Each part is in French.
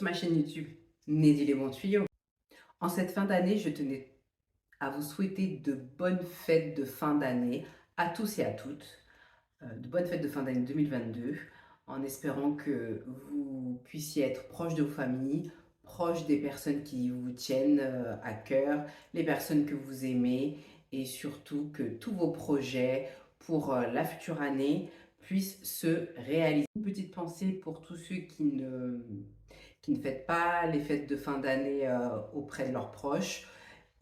ma chaîne YouTube Neddy les bons tuyaux. En cette fin d'année, je tenais à vous souhaiter de bonnes fêtes de fin d'année à tous et à toutes, de bonnes fêtes de fin d'année 2022, en espérant que vous puissiez être proche de vos familles, proche des personnes qui vous tiennent à cœur, les personnes que vous aimez, et surtout que tous vos projets pour la future année puissent se réaliser. Une petite pensée pour tous ceux qui ne fêtent pas les fêtes de fin d'année auprès de leurs proches,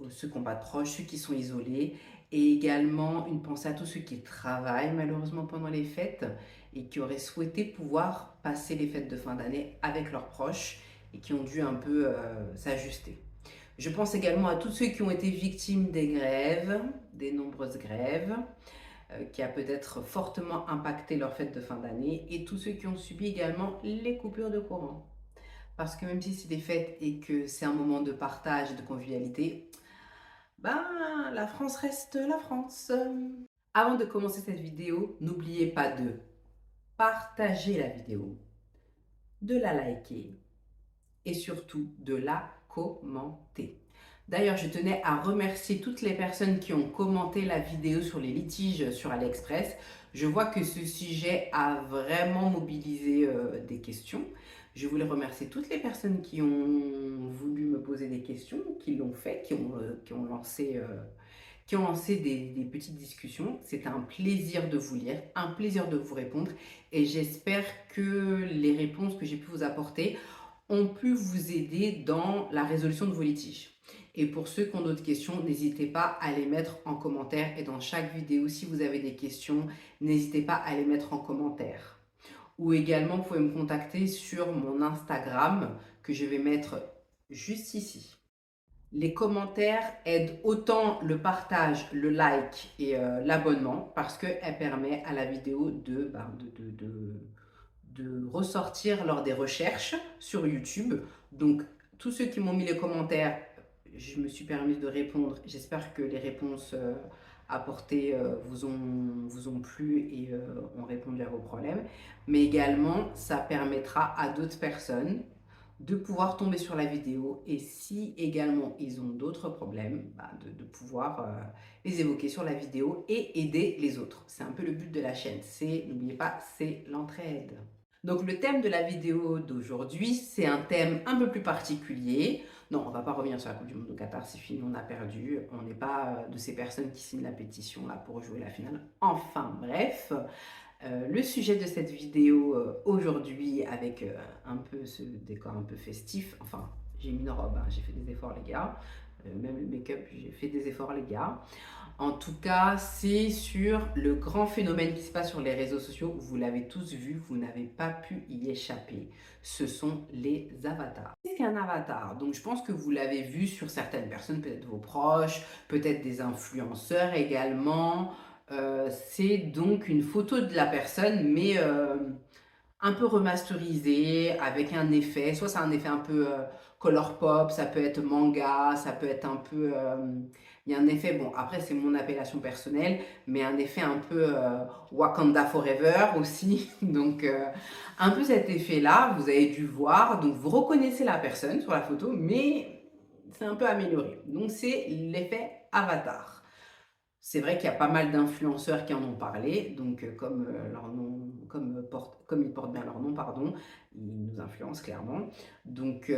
ceux qui n'ont pas de proches, ceux qui sont isolés, et également une pensée à tous ceux qui travaillent malheureusement pendant les fêtes et qui auraient souhaité pouvoir passer les fêtes de fin d'année avec leurs proches et qui ont dû un peu s'ajuster. Je pense également à tous ceux qui ont été victimes des grèves, des nombreuses grèves, qui a peut-être fortement impacté leur fête de fin d'année, et tous ceux qui ont subi également les coupures de courant. Parce que même si c'est des fêtes et que c'est un moment de partage et de convivialité, ben, la France reste la France. Avant de commencer cette vidéo, n'oubliez pas de partager la vidéo, de la liker et surtout de la commenter. D'ailleurs, je tenais à remercier toutes les personnes qui ont commenté la vidéo sur les litiges sur AliExpress. Je vois que ce sujet a vraiment mobilisé des questions. Je voulais remercier toutes les personnes qui ont voulu me poser des questions, qui l'ont fait, qui ont lancé des petites discussions. C'est un plaisir de vous lire, un plaisir de vous répondre, et j'espère que les réponses que j'ai pu vous apporter ont pu vous aider dans la résolution de vos litiges. Et pour ceux qui ont d'autres questions, n'hésitez pas à les mettre en commentaire. Et dans chaque vidéo, si vous avez des questions, n'hésitez pas à les mettre en commentaire. Ou également, vous pouvez me contacter sur mon Instagram que je vais mettre juste ici. Les commentaires aident autant le partage, le like et l'abonnement, parce qu'elle permet à la vidéo de ressortir lors des recherches sur YouTube. Donc, tous ceux qui m'ont mis les commentaires, je me suis permise de répondre. J'espère que les réponses apportées vous ont plu et ont répondu à vos problèmes. Mais également, ça permettra à d'autres personnes de pouvoir tomber sur la vidéo, et si également ils ont d'autres problèmes, de pouvoir les évoquer sur la vidéo et aider les autres. C'est un peu le but de la chaîne, n'oubliez pas, c'est l'entraide. Donc le thème de la vidéo d'aujourd'hui, c'est un thème un peu plus particulier. Non, on va pas revenir sur la Coupe du Monde au Qatar, c'est fini, on a perdu. On n'est pas de ces personnes qui signent la pétition là pour jouer la finale. Enfin bref, le sujet de cette vidéo aujourd'hui, avec un peu ce décor un peu festif, enfin j'ai mis une robe, hein, j'ai fait des efforts les gars, même le make-up, j'ai fait des efforts les gars. En tout cas, c'est sur le grand phénomène qui se passe sur les réseaux sociaux. Vous l'avez tous vu, vous n'avez pas pu y échapper. Ce sont les avatars. Qu'est-ce qu'un avatar? Donc je pense que vous l'avez vu sur certaines personnes, peut-être vos proches, peut-être des influenceurs également. C'est donc une photo de la personne, mais un peu remasterisée, avec un effet. Soit c'est un effet un peu color pop, ça peut être manga, ça peut être un peu... il y a un effet, bon après c'est mon appellation personnelle, mais un effet un peu Wakanda Forever aussi. Donc un peu cet effet-là, vous avez dû voir. Donc vous reconnaissez la personne sur la photo, mais c'est un peu amélioré. Donc c'est l'effet avatar. C'est vrai qu'il y a pas mal d'influenceurs qui en ont parlé, donc leur nom, comme ils portent bien leur nom, pardon, ils nous influencent clairement. Donc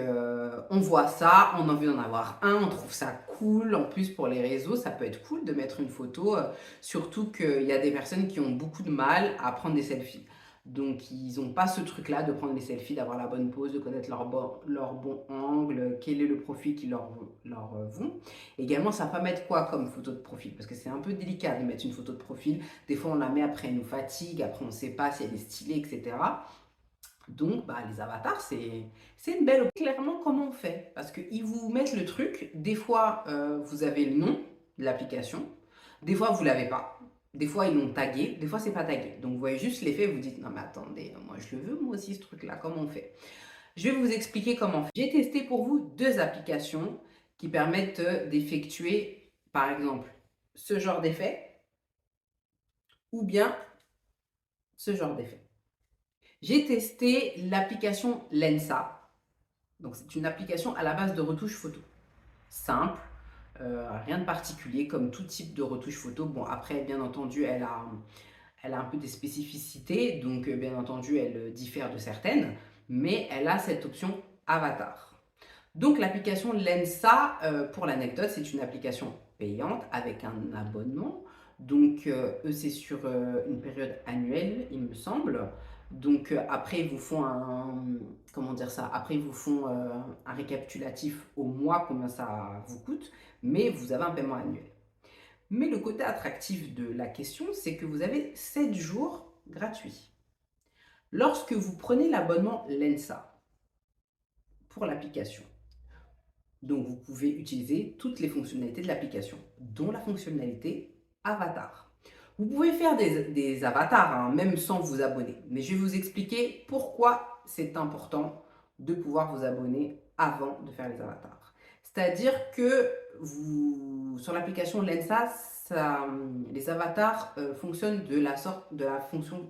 on voit ça, on a envie d'en avoir un, on trouve ça cool. En plus pour les réseaux, ça peut être cool de mettre une photo, surtout qu'il y a des personnes qui ont beaucoup de mal à prendre des selfies. Donc ils n'ont pas ce truc-là de prendre les selfies, d'avoir la bonne pose, de connaître leur bon angle, quel est le profil qui leur vont. Également, ça va pas mettre quoi comme photo de profil, parce que c'est un peu délicat de mettre une photo de profil. Des fois, on la met, après elle nous fatigue, après on ne sait pas si elle est stylée, etc. Donc, les avatars, c'est une belle option. Clairement, comment on fait? Parce qu'ils vous mettent le truc. Des fois, vous avez le nom de l'application. Des fois, vous ne l'avez pas. Des fois, ils l'ont tagué. Des fois, c'est pas tagué. Donc, vous voyez juste l'effet. Vous dites, non, mais attendez, moi, je le veux, moi aussi, ce truc-là. Comment on fait? Je vais vous expliquer comment faire. J'ai testé pour vous deux applications qui permettent d'effectuer, par exemple, ce genre d'effet ou bien ce genre d'effet. J'ai testé l'application Lensa. Donc c'est une application à la base de retouche photo. Simple, rien de particulier, comme tout type de retouche photo. Bon, après, bien entendu, elle a un peu des spécificités, donc bien entendu, elle diffère de certaines, mais elle a cette option avatar. Donc l'application Lensa, pour l'anecdote, c'est une application payante avec un abonnement. Donc eux, c'est sur une période annuelle, il me semble. Donc après, ils vous font comment dire ça? Après, ils vous font un récapitulatif au mois, combien ça vous coûte, mais vous avez un paiement annuel. Mais le côté attractif de la question, c'est que vous avez 7 jours gratuits. Lorsque vous prenez l'abonnement Lensa pour l'application, donc vous pouvez utiliser toutes les fonctionnalités de l'application, dont la fonctionnalité avatar. Vous pouvez faire des avatars, hein, même sans vous abonner. Mais je vais vous expliquer pourquoi c'est important de pouvoir vous abonner avant de faire les avatars. C'est-à-dire que sur l'application Lensa, les avatars fonctionnent de la fonction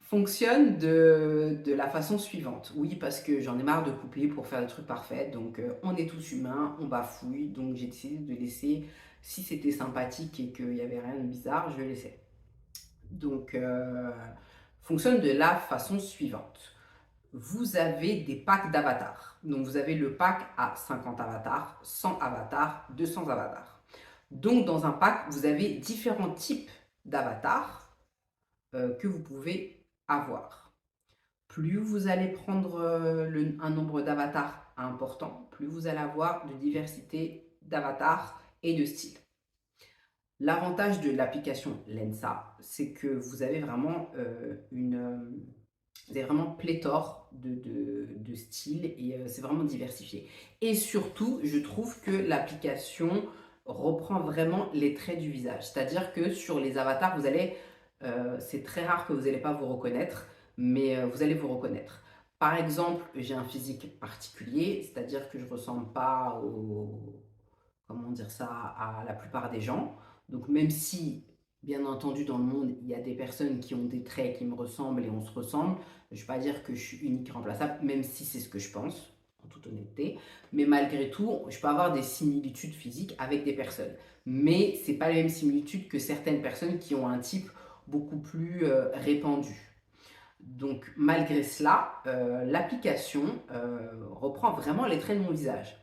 fonctionne de la façon suivante. Oui, parce que j'en ai marre de couper pour faire des trucs parfaits. Donc, on est tous humains, on bafouille. Donc, j'ai décidé de laisser, si c'était sympathique et qu'il n'y avait rien de bizarre, je laissais. Donc, fonctionne de la façon suivante. Vous avez des packs d'avatars. Donc, vous avez le pack à 50 avatars, 100 avatars, 200 avatars. Donc, dans un pack, vous avez différents types d'avatars que vous pouvez avoir. Plus vous allez prendre un nombre d'avatars important, plus vous allez avoir de diversité d'avatars et de styles. L'avantage de l'application Lensa, c'est que vous avez vraiment pléthore de styles et c'est vraiment diversifié. Et surtout, je trouve que l'application reprend vraiment les traits du visage. C'est-à-dire que sur les avatars, c'est très rare que vous n'allez pas vous reconnaître, mais vous allez vous reconnaître. Par exemple, j'ai un physique particulier, c'est-à-dire que je ne ressemble pas comment dire ça, à la plupart des gens. Donc même si, bien entendu, dans le monde, il y a des personnes qui ont des traits qui me ressemblent et on se ressemble, je ne vais pas dire que je suis unique et remplaçable, même si c'est ce que je pense, en toute honnêteté. Mais malgré tout, je peux avoir des similitudes physiques avec des personnes. Mais ce n'est pas les mêmes similitudes que certaines personnes qui ont un type beaucoup plus répandu. Donc malgré cela, l'application reprend vraiment les traits de mon visage.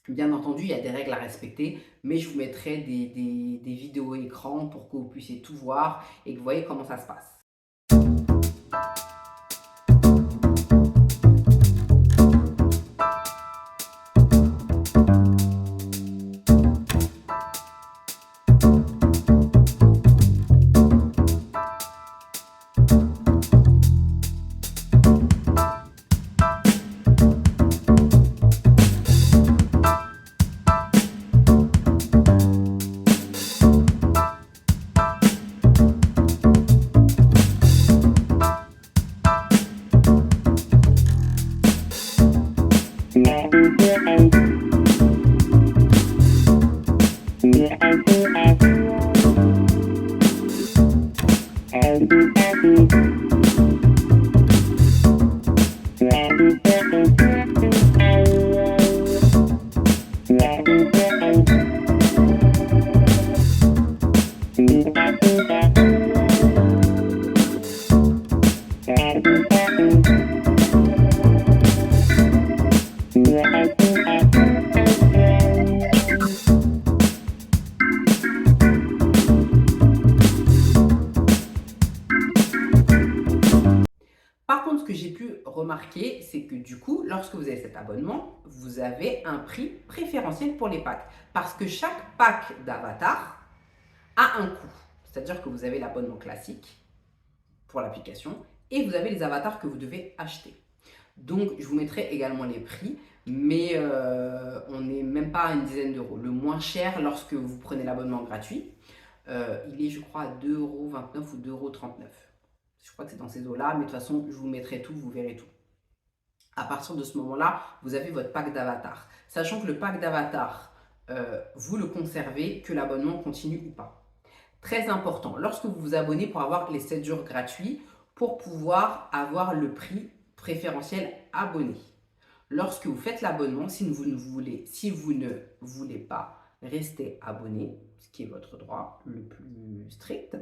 Bien entendu, il y a des règles à respecter, mais je vous mettrai des vidéos écran pour que vous puissiez tout voir et que vous voyez comment ça se passe. Par contre, ce que j'ai pu remarquer, c'est que du coup, lorsque vous avez cet abonnement, vous avez un prix préférentiel pour les packs. Parce que chaque pack d'avatar a un coût. C'est-à-dire que vous avez l'abonnement classique pour l'application et vous avez les avatars que vous devez acheter. Donc, je vous mettrai également les prix, mais on n'est même pas à une dizaine d'euros. Le moins cher, lorsque vous prenez l'abonnement gratuit, il est, je crois, à 2,29 € ou 2,39 €. Je crois que c'est dans ces eaux-là, mais de toute façon, je vous mettrai tout, vous verrez tout. À partir de ce moment-là, vous avez votre pack d'avatar. Sachant que le pack d'avatar, vous le conservez, que l'abonnement continue ou pas. Très important, lorsque vous vous abonnez pour avoir les 7 jours gratuits, pour pouvoir avoir le prix préférentiel abonné. Lorsque vous faites l'abonnement, si vous ne voulez pas rester abonné, ce qui est votre droit le plus strict,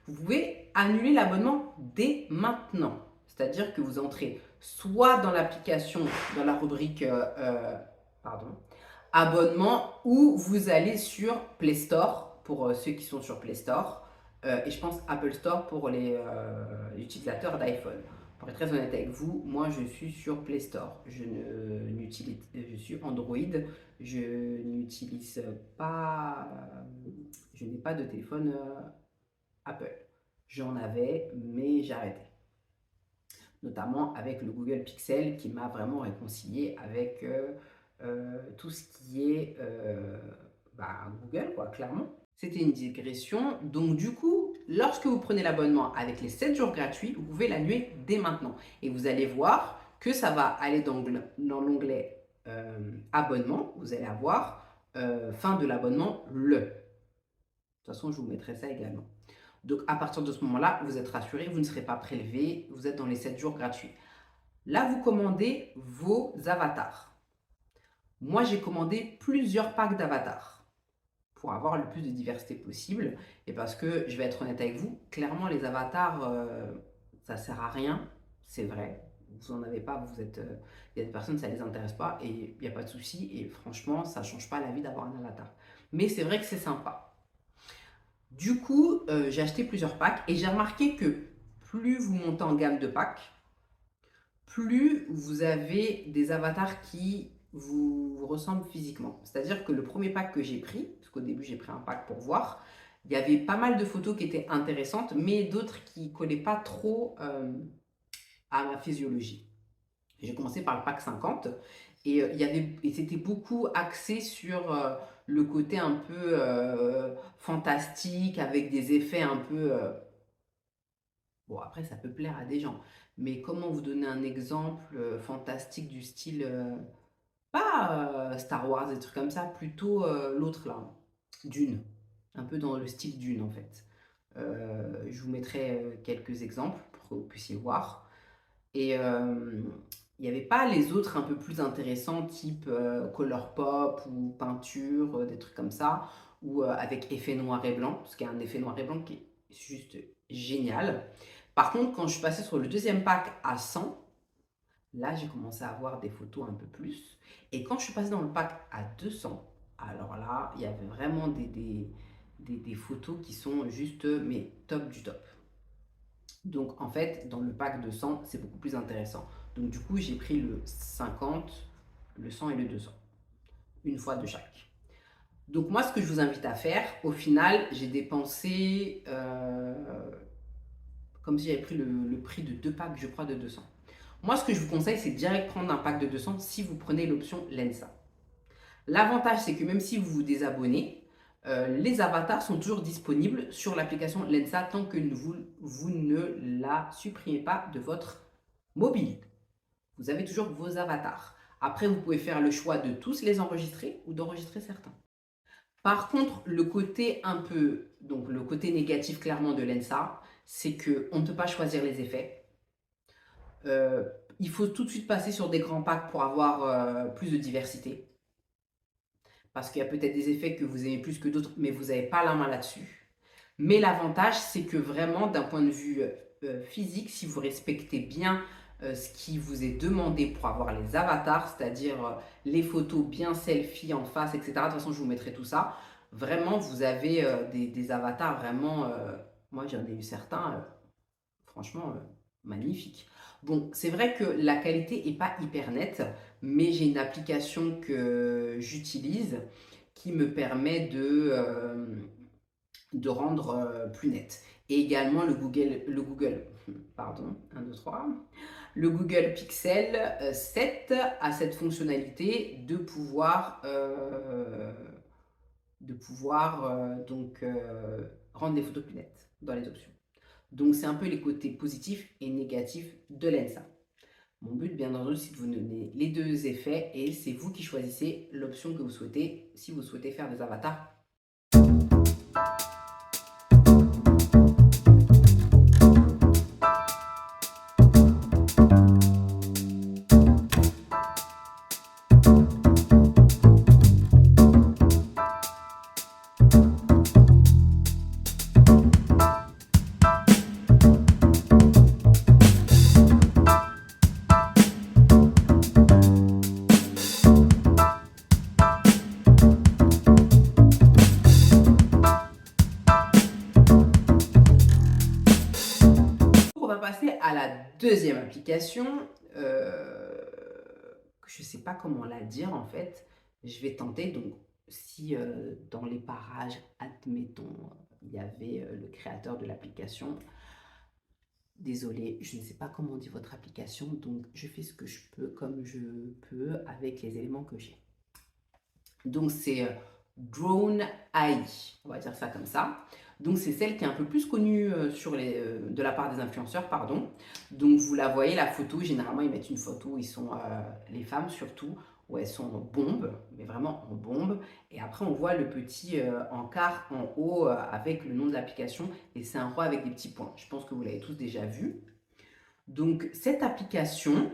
vous pouvez annuler l'abonnement dès maintenant. C'est-à-dire que vous entrez soit dans l'application, dans la rubrique abonnement, ou vous allez sur Play Store, pour ceux qui sont sur Play Store, et je pense Apple Store pour les utilisateurs d'iPhone. Pour être très honnête avec vous, moi je suis sur Play Store. Je suis Android. Je n'utilise pas, je n'ai pas de téléphone Apple. J'en avais, mais j'ai arrêté. Notamment avec le Google Pixel qui m'a vraiment réconcilié avec tout ce qui est Google, quoi, clairement. C'était une digression. Donc du coup, lorsque vous prenez l'abonnement avec les 7 jours gratuits, vous pouvez l'annuler dès maintenant. Et vous allez voir que ça va aller dans l'onglet abonnement. Vous allez avoir fin de l'abonnement le. De toute façon, je vous mettrai ça également. Donc à partir de ce moment-là, vous êtes rassuré, vous ne serez pas prélevé, vous êtes dans les 7 jours gratuits. Là, vous commandez vos avatars. Moi, j'ai commandé plusieurs packs d'avatars pour avoir le plus de diversité possible. Et parce que, je vais être honnête avec vous, clairement, les avatars, ça ne sert à rien. C'est vrai. Vous n'en avez pas, il y a des personnes, ça ne les intéresse pas et il n'y a pas de souci. Et franchement, ça ne change pas la vie d'avoir un avatar. Mais c'est vrai que c'est sympa. Du coup, j'ai acheté plusieurs packs et j'ai remarqué que plus vous montez en gamme de packs, plus vous avez des avatars qui vous ressemblent physiquement. C'est-à-dire que le premier pack que j'ai pris, parce qu'au début j'ai pris un pack pour voir, il y avait pas mal de photos qui étaient intéressantes, mais d'autres qui ne collaient pas trop à ma physiologie. J'ai commencé par le pack 50 et, c'était beaucoup axé sur le côté un peu fantastique, avec des effets un peu... Bon, après, ça peut plaire à des gens. Mais comment vous donner un exemple fantastique du style... pas Star Wars, des trucs comme ça, plutôt l'autre là, Dune. Un peu dans le style Dune, en fait. Je vous mettrai quelques exemples pour que vous puissiez voir. Et il n'y avait pas les autres un peu plus intéressants, type color pop ou peinture, des trucs comme ça, ou avec effet noir et blanc, parce qu'il y a un effet noir et blanc qui est juste génial. Par contre, quand je suis passée sur le deuxième pack à 100, là, j'ai commencé à avoir des photos un peu plus. Et quand je suis passée dans le pack à 200, alors là, il y avait vraiment des photos qui sont juste, mais top du top. Donc en fait, dans le pack de 100, c'est beaucoup plus intéressant. Donc du coup, j'ai pris le 50, le 100 et le 200. Une fois de chaque. Donc moi, ce que je vous invite à faire, au final, j'ai dépensé comme si j'avais pris le prix de 2 packs, je crois, de 200. Moi, ce que je vous conseille, c'est direct prendre un pack de 200 si vous prenez l'option Lensa. L'avantage, c'est que même si vous vous désabonnez, les avatars sont toujours disponibles sur l'application Lensa tant que vous ne la supprimez pas de votre mobile. Vous avez toujours vos avatars. Après, vous pouvez faire le choix de tous les enregistrer ou d'enregistrer certains. Par contre, le côté le côté négatif clairement de Lensa, c'est qu'on ne peut pas choisir les effets. Il faut tout de suite passer sur des grands packs pour avoir plus de diversité. Parce qu'il y a peut-être des effets que vous aimez plus que d'autres, mais vous n'avez pas la main là-dessus. Mais l'avantage, c'est que vraiment, d'un point de vue physique, si vous respectez bien ce qui vous est demandé pour avoir les avatars, c'est-à-dire les photos bien selfie en face, etc. De toute façon, je vous mettrai tout ça. Vraiment, vous avez des avatars vraiment... moi, j'en ai eu certains, franchement, magnifiques. Bon, c'est vrai que la qualité n'est pas hyper nette, mais j'ai une application que j'utilise qui me permet de rendre plus net. Et également le le Google Pixel 7 a cette fonctionnalité de pouvoir, rendre les photos plus nettes dans les options. Donc c'est un peu les côtés positifs et négatifs de Lensa. Mon but, bien entendu, c'est de vous donner les deux effets et c'est vous qui choisissez l'option que vous souhaitez si vous souhaitez faire des avatars. deuxième application, je ne sais pas comment la dire en fait. Je vais tenter. Donc, si dans les parages, admettons, il y avait le créateur de l'application. Désolée, je ne sais pas comment on dit votre application, donc je fais ce que je peux comme je peux avec les éléments que j'ai. Donc c'est Drone AI, on va dire ça comme ça. Donc c'est celle qui est un peu plus connue de la part des influenceurs, pardon. Donc vous la voyez, la photo, généralement ils mettent une photo, ils sont, les femmes surtout, où elles sont en bombe, mais vraiment en bombe. Et après on voit le petit encart en haut avec le nom de l'application, et c'est un roi avec des petits points. Je pense que vous l'avez tous déjà vu. Donc cette application,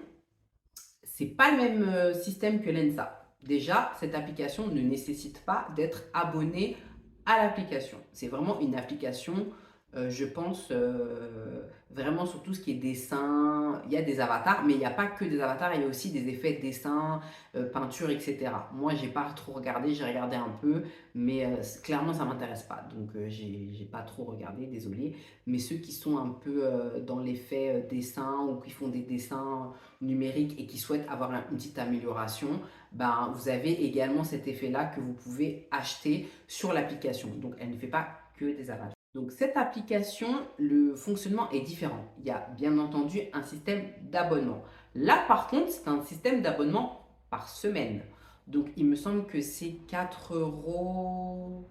c'est pas le même système que Lensa. Déjà, cette application ne nécessite pas d'être abonné à l'application. C'est vraiment une application, je pense, vraiment sur tout ce qui est dessin. Il y a des avatars, mais il n'y a pas que des avatars, il y a aussi des effets de dessin, peinture, etc. Moi, j'ai pas trop regardé, j'ai regardé un peu, mais clairement, ça m'intéresse pas. Donc, j'ai pas trop regardé, désolé. Mais ceux qui sont un peu dans l'effet dessin ou qui font des dessins numériques et qui souhaitent avoir une petite amélioration, ben, vous avez également cet effet-là que vous pouvez acheter sur l'application. Donc, elle ne fait pas que des avatars. Donc, cette application, le fonctionnement est différent. Il y a bien entendu un système d'abonnement. Là, par contre, c'est un système d'abonnement par semaine. Donc, il me semble que c'est 4,50 €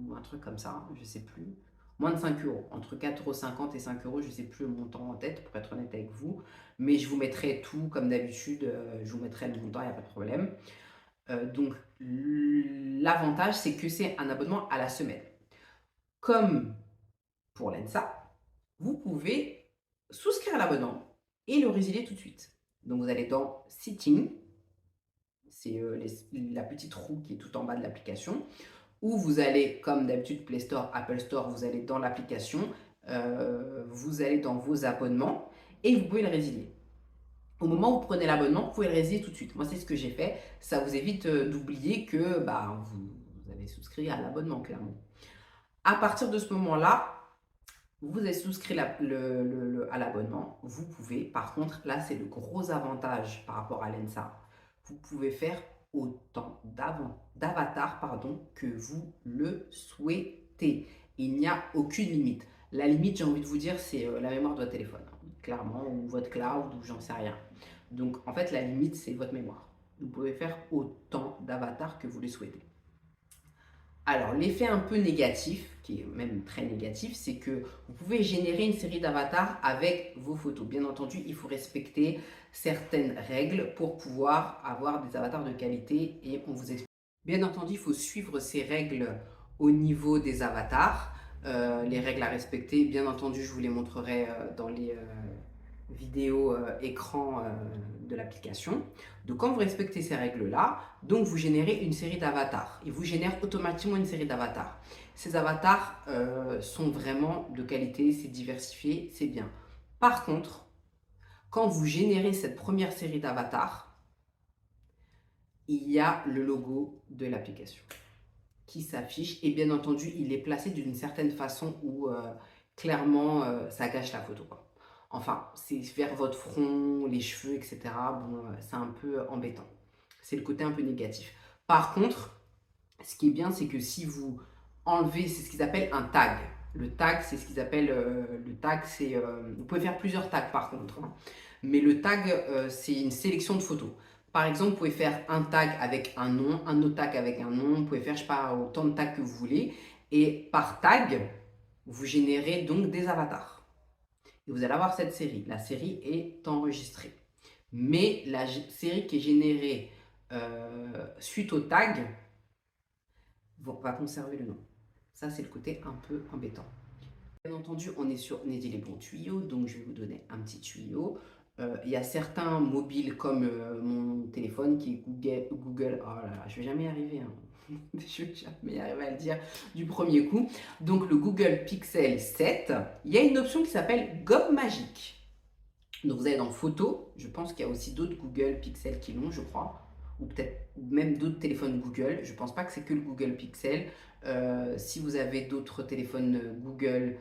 ou un truc comme ça, je ne sais plus. Moins de 5 euros, entre 4,50 € et 5 euros, je ne sais plus le montant en tête pour être honnête avec vous, mais je vous mettrai tout comme d'habitude, je vous mettrai le montant, il n'y a pas de problème. Donc l'avantage c'est que c'est un abonnement à la semaine. Comme pour l'ENSA, vous pouvez souscrire à l'abonnement et le résilier tout de suite. Donc vous allez dans Setting, c'est la petite roue qui est tout en bas de l'application, où vous allez, comme d'habitude, Play Store, Apple Store, vous allez dans l'application, vous allez dans vos abonnements et vous pouvez le résilier. Au moment où vous prenez l'abonnement, vous pouvez le résilier tout de suite. Moi, c'est ce que j'ai fait. Ça vous évite d'oublier que vous avez souscrit à l'abonnement, clairement. À partir de ce moment-là, vous avez souscrit à l'abonnement. Vous pouvez, par contre, là, c'est le gros avantage par rapport à l'ENSA. Vous pouvez faire autant d'avatars que vous le souhaitez. Il n'y a aucune limite. La limite, j'ai envie de vous dire, c'est la mémoire de votre téléphone, clairement, ou votre cloud, ou j'en sais rien. Donc, en fait, la limite, c'est votre mémoire. Vous pouvez faire autant d'avatars que vous le souhaitez. Alors, l'effet un peu négatif, qui est même très négatif, c'est que vous pouvez générer une série d'avatars avec vos photos. Bien entendu, il faut respecter certaines règles pour pouvoir avoir des avatars de qualité et on vous explique. Bien entendu, il faut suivre ces règles au niveau des avatars, les règles à respecter. Bien entendu, je vous les montrerai dans les vidéo écran de l'application. Donc quand vous respectez ces règles-là, donc vous générez une série d'avatars. Il vous génère automatiquement une série d'avatars. Ces avatars sont vraiment de qualité, c'est diversifié, c'est bien. Par contre, quand vous générez cette première série d'avatars, il y a le logo de l'application qui s'affiche et bien entendu, il est placé d'une certaine façon où clairement ça gâche la photo, quoi. Enfin, c'est vers votre front, les cheveux, etc. Bon, c'est un peu embêtant. C'est le côté un peu négatif. Par contre, ce qui est bien, c'est que si vous enlevez, c'est ce qu'ils appellent un tag. Le tag, c'est ce qu'ils appellent, le tag, c'est, vous pouvez faire plusieurs tags par contre, hein. Mais le tag, c'est une sélection de photos. Par exemple, vous pouvez faire un tag avec un nom, un autre tag avec un nom, vous pouvez faire, je sais pas, autant de tags que vous voulez. Et par tag, vous générez donc des avatars. Et vous allez avoir cette série. La série est enregistrée. Mais la série qui est générée suite au tag va conserver le nom. Ça, c'est le côté un peu embêtant. Bien entendu, on est sur Neddy les bons tuyaux, donc je vais vous donner un petit tuyau. Il y a certains mobiles comme mon téléphone qui est Google. Oh là là, je vais jamais y arriver, hein. Je vais jamais y arriver à le dire du premier coup. Donc le Google Pixel 7, il y a une option qui s'appelle Gomme Magique. Donc vous allez dans Photos, je pense qu'il y a aussi d'autres Google Pixel qui l'ont, je crois, ou peut-être même d'autres téléphones Google. Je ne pense pas que c'est que le Google Pixel. Si vous avez d'autres téléphones Google,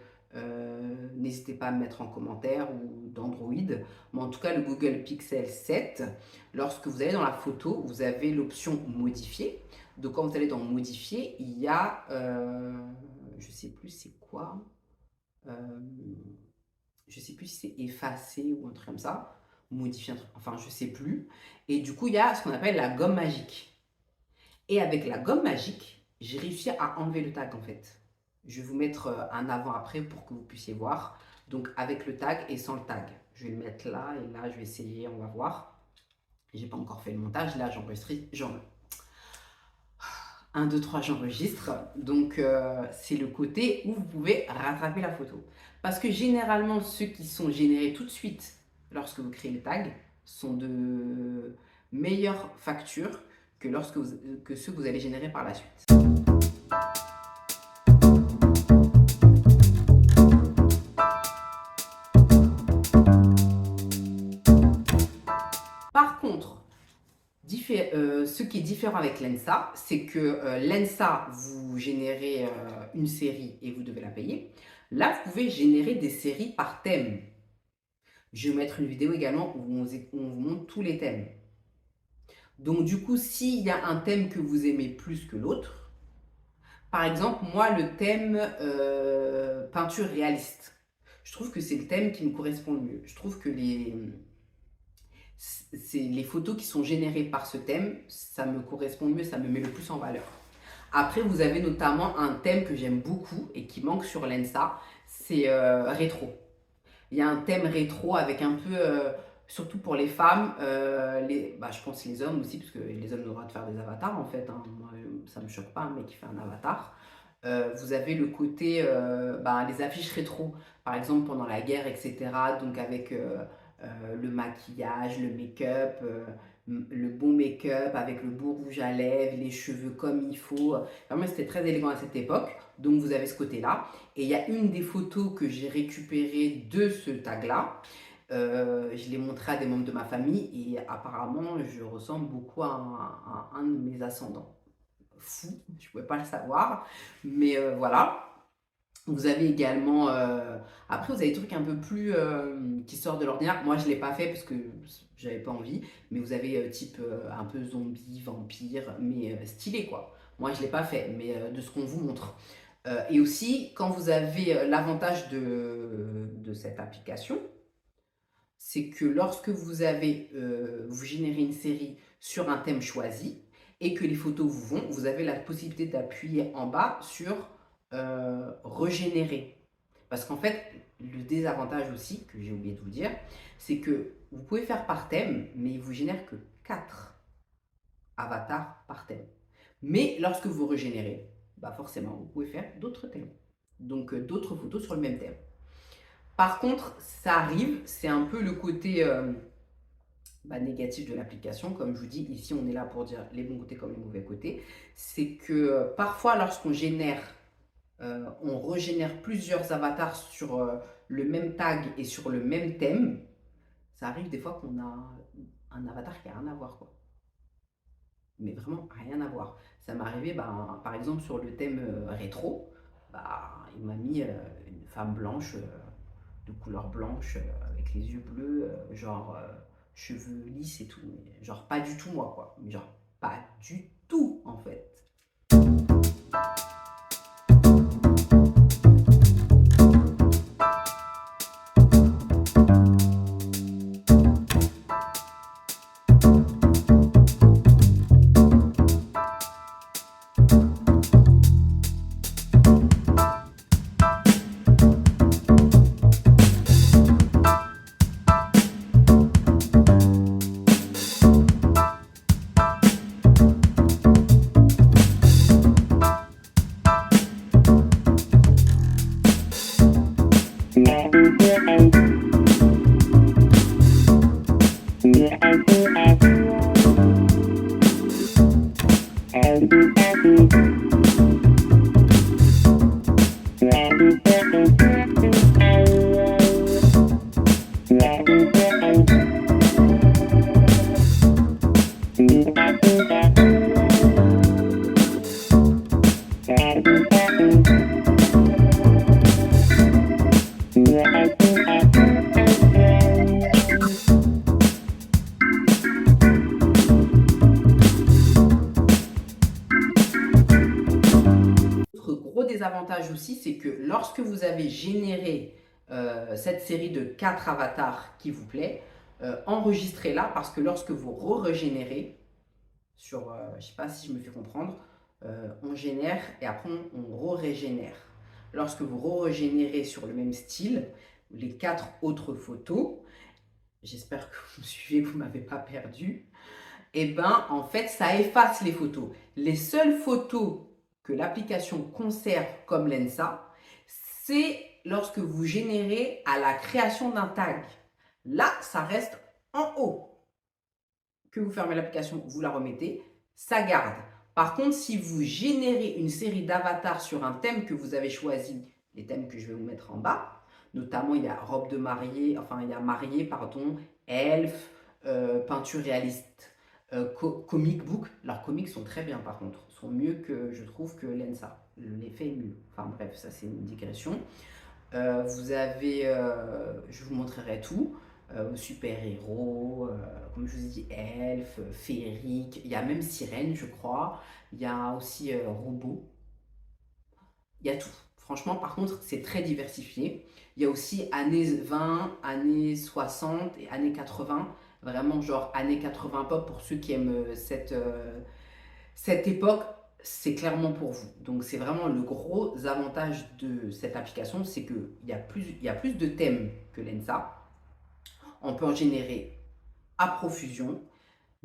N'hésitez pas à me mettre en commentaire ou d'Android. Mais en tout cas, le Google Pixel 7, lorsque vous allez dans la photo, vous avez l'option modifier. Donc quand vous allez dans modifier, il y a, je sais plus c'est quoi, euh, je sais plus si c'est effacer ou un truc comme ça, modifier un truc, enfin je sais plus. Et du coup, il y a ce qu'on appelle la gomme magique. Et avec la gomme magique, j'ai réussi à enlever le tag en fait. Je vais vous mettre un avant-après pour que vous puissiez voir. Donc avec le tag et sans le tag. Je vais le mettre là et là je vais essayer, on va voir. J'ai pas encore fait le montage, là j'enregistre, 1, 2, 3, j'enregistre. Donc c'est le côté où vous pouvez rattraper la photo. Parce que généralement ceux qui sont générés tout de suite lorsque vous créez le tag sont de meilleures factures que, que ceux que vous allez générer par la suite. Par contre, ce qui est différent avec Lensa, c'est que Lensa, vous générez une série et vous devez la payer. Là, vous pouvez générer des séries par thème. Je vais mettre une vidéo également où on vous montre tous les thèmes. Donc du coup, s'il y a un thème que vous aimez plus que l'autre, par exemple, moi, le thème peinture réaliste, je trouve que c'est le thème qui me correspond le mieux. Je trouve que les photos qui sont générées par ce thème, ça me correspond mieux, ça me met le plus en valeur. Après, vous avez notamment un thème que j'aime beaucoup et qui manque sur Lensa, c'est rétro. Il y a un thème rétro avec un peu, surtout pour les femmes, je pense les hommes aussi, parce que les hommes ont le droit de faire des avatars en fait. Hein. Moi, ça ne me choque pas un mec qui fait un avatar. Vous avez le côté, les affiches rétro, par exemple pendant la guerre, etc. Donc avec le maquillage, le make-up, le bon make-up avec le beau rouge à lèvres, les cheveux comme il faut. Vraiment, c'était très élégant à cette époque. Donc, vous avez ce côté-là. Et il y a une des photos que j'ai récupérées de ce tag-là. Je l'ai montré à des membres de ma famille et apparemment, je ressemble beaucoup à un de mes ascendants. Fou, je ne pouvais pas le savoir. Mais voilà. Vous avez également, après vous avez des trucs un peu plus qui sortent de l'ordinaire. Moi je ne l'ai pas fait parce que j'avais pas envie, mais vous avez type un peu zombie, vampire, mais stylé quoi. Moi je ne l'ai pas fait, mais de ce qu'on vous montre. Et aussi, quand vous avez l'avantage de cette application, c'est que lorsque vous générez une série sur un thème choisi et que les photos vous vont, vous avez la possibilité d'appuyer en bas sur régénérer. Parce qu'en fait, le désavantage aussi, que j'ai oublié de vous dire, c'est que vous pouvez faire par thème, mais il vous génère que 4 avatars par thème. Mais lorsque vous régénérez, forcément, vous pouvez faire d'autres thèmes. Donc d'autres photos sur le même thème. Par contre, ça arrive, c'est un peu le côté négatif de l'application. Comme je vous dis, ici on est là pour dire les bons côtés comme les mauvais côtés. C'est que parfois lorsqu'on génère, on régénère plusieurs avatars sur le même tag et sur le même thème, ça arrive des fois qu'on a un avatar qui n'a rien à voir quoi. Mais vraiment rien à voir. Ça m'est arrivé par exemple sur le thème rétro, il m'a mis une femme blanche de couleur blanche avec les yeux bleus, cheveux lisses et tout, mais genre pas du tout moi quoi, mais genre pas du tout en fait. des avantages aussi, c'est que lorsque vous avez généré cette série de 4 avatars qui vous plaît, enregistrez-la parce que lorsque vous régénérez sur, je ne sais pas si je me fais comprendre, on génère et après on régénère. Lorsque vous régénérez sur le même style, les 4 autres photos, j'espère que vous me suivez, que vous ne m'avez pas perdu, et ben en fait ça efface les photos. Les seules photos que l'application conserve comme Lensa, c'est lorsque vous générez à la création d'un tag. Là, ça reste en haut. Que vous fermez l'application, vous la remettez, ça garde. Par contre, si vous générez une série d'avatars sur un thème que vous avez choisi, les thèmes que je vais vous mettre en bas, notamment il y a robe de mariée, enfin il y a mariée, pardon, elfe, peinture réaliste, comic book. Leurs comics sont très bien par contre, sont mieux que je trouve que Lensa. L'effet est mieux. Enfin bref, ça c'est une digression. Vous avez, je vous montrerai tout, super-héros, comme je vous ai dit, elfes, féeriques, il y a même sirène, je crois, il y a aussi robots, il y a tout. Franchement, par contre, c'est très diversifié. Il y a aussi années 20, années 60 et années 80, vraiment genre années 80 pop pour ceux qui aiment cette époque, c'est clairement pour vous. Donc c'est vraiment le gros avantage de cette application, c'est qu'il y a plus de thèmes que Lensa. On peut en générer à profusion,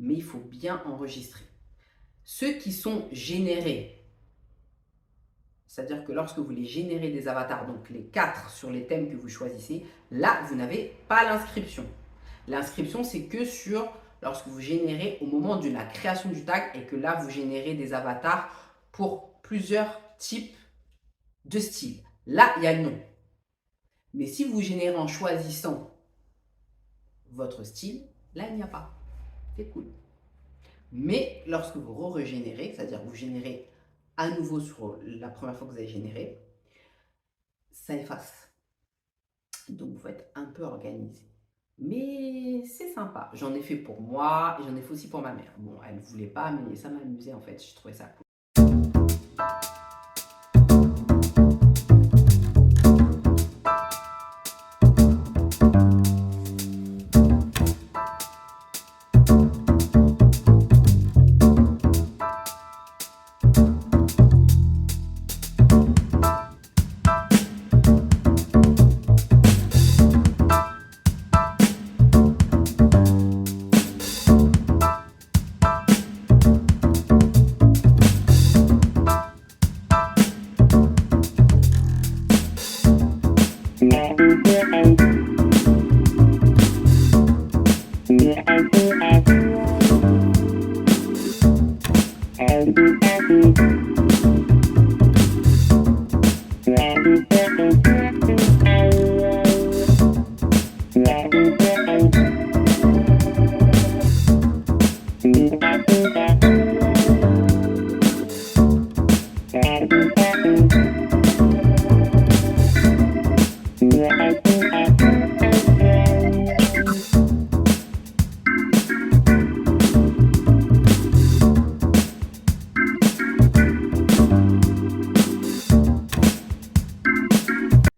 mais il faut bien enregistrer. Ceux qui sont générés, c'est-à-dire que lorsque vous les générez des avatars, donc les 4 sur les thèmes que vous choisissez, là, vous n'avez pas l'inscription. L'inscription, c'est que lorsque vous générez au moment de la création du tag et que là, vous générez des avatars pour plusieurs types de styles. Là, il y a le nom. Mais si vous générez en choisissant votre style, là, il n'y a pas. C'est cool. Mais lorsque vous régénérez, c'est-à-dire vous générez à nouveau sur la première fois que vous avez généré, ça efface. Donc, vous faites un peu organisé. Mais c'est sympa. J'en ai fait pour moi et j'en ai fait aussi pour ma mère. Bon, elle ne voulait pas, mais ça m'amusait en fait. Je trouvais ça cool.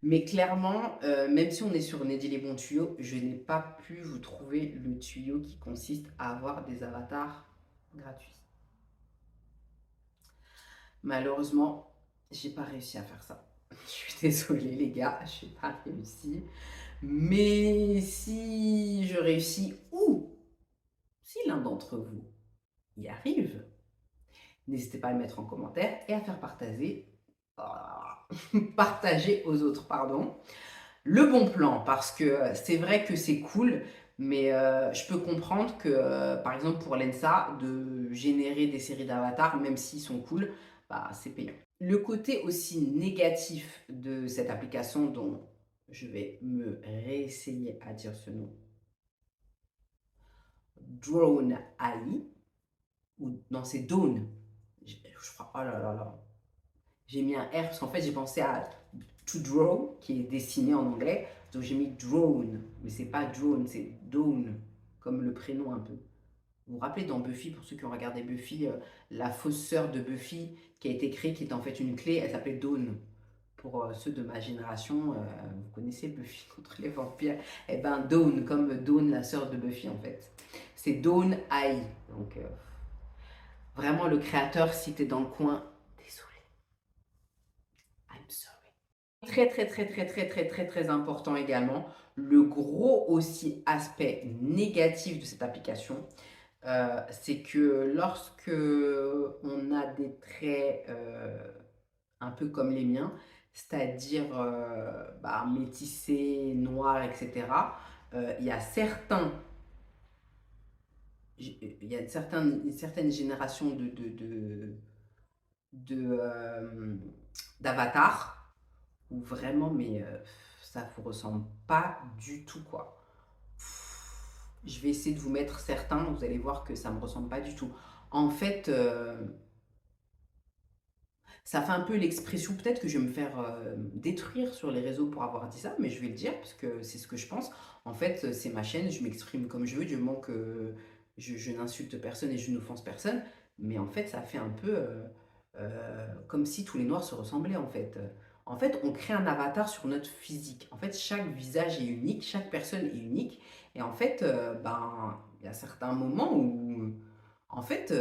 Mais clairement, même si on est sur Neddy les bons tuyaux, je n'ai pas pu vous trouver le tuyau qui consiste à avoir des avatars gratuits. Malheureusement, j'ai pas réussi à faire ça. Je suis désolée les gars, je n'ai pas réussi. Mais si je réussis ou si l'un d'entre vous y arrive, n'hésitez pas à le mettre en commentaire et à faire partager aux autres, pardon, le bon plan, parce que c'est vrai que c'est cool, mais je peux comprendre que, par exemple, pour Lensa, de générer des séries d'avatars, même s'ils sont cool, bah, c'est payant. Le côté aussi négatif de cette application, dont je vais me réessayer à dire ce nom, Drone AI, ou non, c'est Dawn, je crois, oh là là là, j'ai mis un R parce qu'en fait j'ai pensé à to draw qui est dessiné en anglais, donc j'ai mis drone, mais c'est pas drone, c'est Dawn, comme le prénom un peu. Vous vous rappelez dans Buffy, pour ceux qui ont regardé Buffy, la fausse sœur de Buffy qui a été créée, qui est en fait une clé, elle s'appelait Dawn. pour ceux de ma génération, vous connaissez Buffy contre les vampires? Eh ben Dawn, comme Dawn, la sœur de Buffy en fait. C'est Dawn AI. Donc vraiment le créateur, si t'es dans le coin, désolé, I'm sorry. Très très très très très très très très important également, le gros aussi aspect négatif de cette application, c'est que lorsque on a des traits un peu comme les miens, c'est-à-dire bah, métissés, noirs, etc., il y a une certaine génération de, d'avatars où vraiment, mais ça vous ressemble pas du tout, quoi. Je vais essayer de vous mettre certains, vous allez voir que ça me ressemble pas du tout. En fait, ça fait un peu l'expression, peut-être que je vais me faire détruire sur les réseaux pour avoir dit ça, mais je vais le dire parce que c'est ce que je pense. En fait, c'est ma chaîne, je m'exprime comme je veux, du moment que je n'insulte personne et je n'offense personne. Mais en fait, ça fait un peu comme si tous les noirs se ressemblaient en fait. En fait, on crée un avatar sur notre physique. En fait, chaque visage est unique, chaque personne est unique. Et en fait, ben, il y a certains moments où, en fait,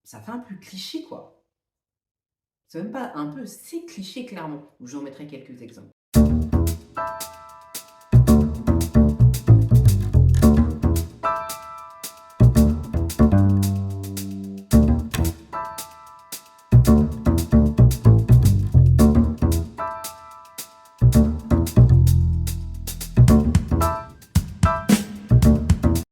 ça fait un peu cliché, quoi. C'est même pas un peu, c'est cliché clairement. J'en mettrai quelques exemples.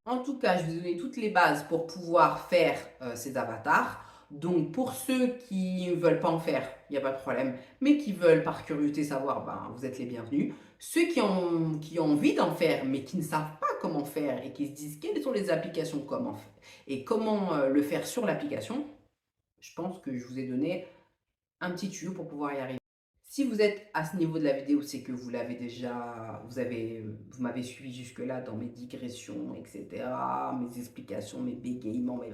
En tout cas, je vais vous donner toutes les bases pour pouvoir faire ces avatars. Donc, pour ceux qui ne veulent pas en faire, il n'y a pas de problème, mais qui veulent par curiosité savoir, ben, vous êtes les bienvenus. Ceux qui ont envie d'en faire, mais qui ne savent pas comment faire et qui se disent quelles sont les applications, comment faire, et comment le faire sur l'application, je pense que je vous ai donné un petit tuyau pour pouvoir y arriver. Si vous êtes à ce niveau de la vidéo, c'est que vous l'avez déjà, vous m'avez suivi jusque-là dans mes digressions, etc., mes explications, mes bégaiements, mais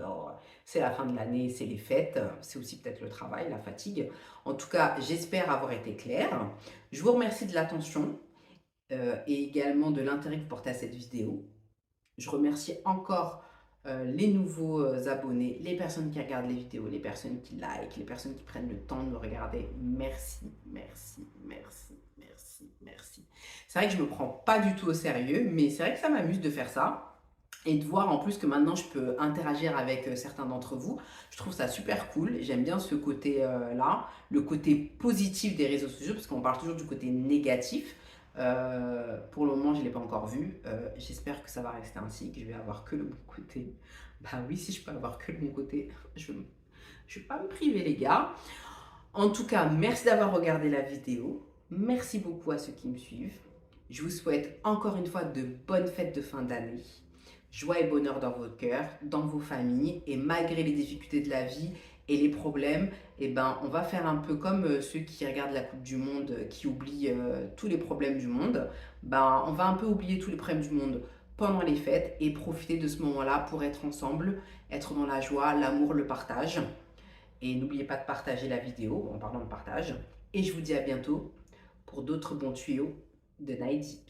c'est la fin de l'année, c'est les fêtes, c'est aussi peut-être le travail, la fatigue. En tout cas, j'espère avoir été claire. Je vous remercie de l'attention et également de l'intérêt que vous portez à cette vidéo. Je remercie encore les nouveaux abonnés, les personnes qui regardent les vidéos, les personnes qui like, les personnes qui prennent le temps de me regarder. Merci, merci, merci, merci, merci. C'est vrai que je ne me prends pas du tout au sérieux, mais c'est vrai que ça m'amuse de faire ça. Et de voir en plus que maintenant je peux interagir avec certains d'entre vous. Je trouve ça super cool. J'aime bien ce côté-là, le côté positif des réseaux sociaux, parce qu'on parle toujours du côté négatif. Pour le moment, je ne l'ai pas encore vu. J'espère que ça va rester ainsi, que je vais avoir que le bon côté. Bah oui, si je peux avoir que le bon côté, je ne vais pas me priver, les gars. En tout cas, merci d'avoir regardé la vidéo. Merci beaucoup à ceux qui me suivent. Je vous souhaite encore une fois de bonnes fêtes de fin d'année. Joie et bonheur dans votre cœur, dans vos familles. Et malgré les difficultés de la vie et les problèmes, eh ben, on va faire un peu comme ceux qui regardent la Coupe du Monde, qui oublient tous les problèmes du monde. Ben, on va un peu oublier tous les problèmes du monde pendant les fêtes et profiter de ce moment-là pour être ensemble, être dans la joie, l'amour, le partage. Et n'oubliez pas de partager la vidéo en parlant de partage. Et je vous dis à bientôt pour d'autres bons tuyaux de Naïdi.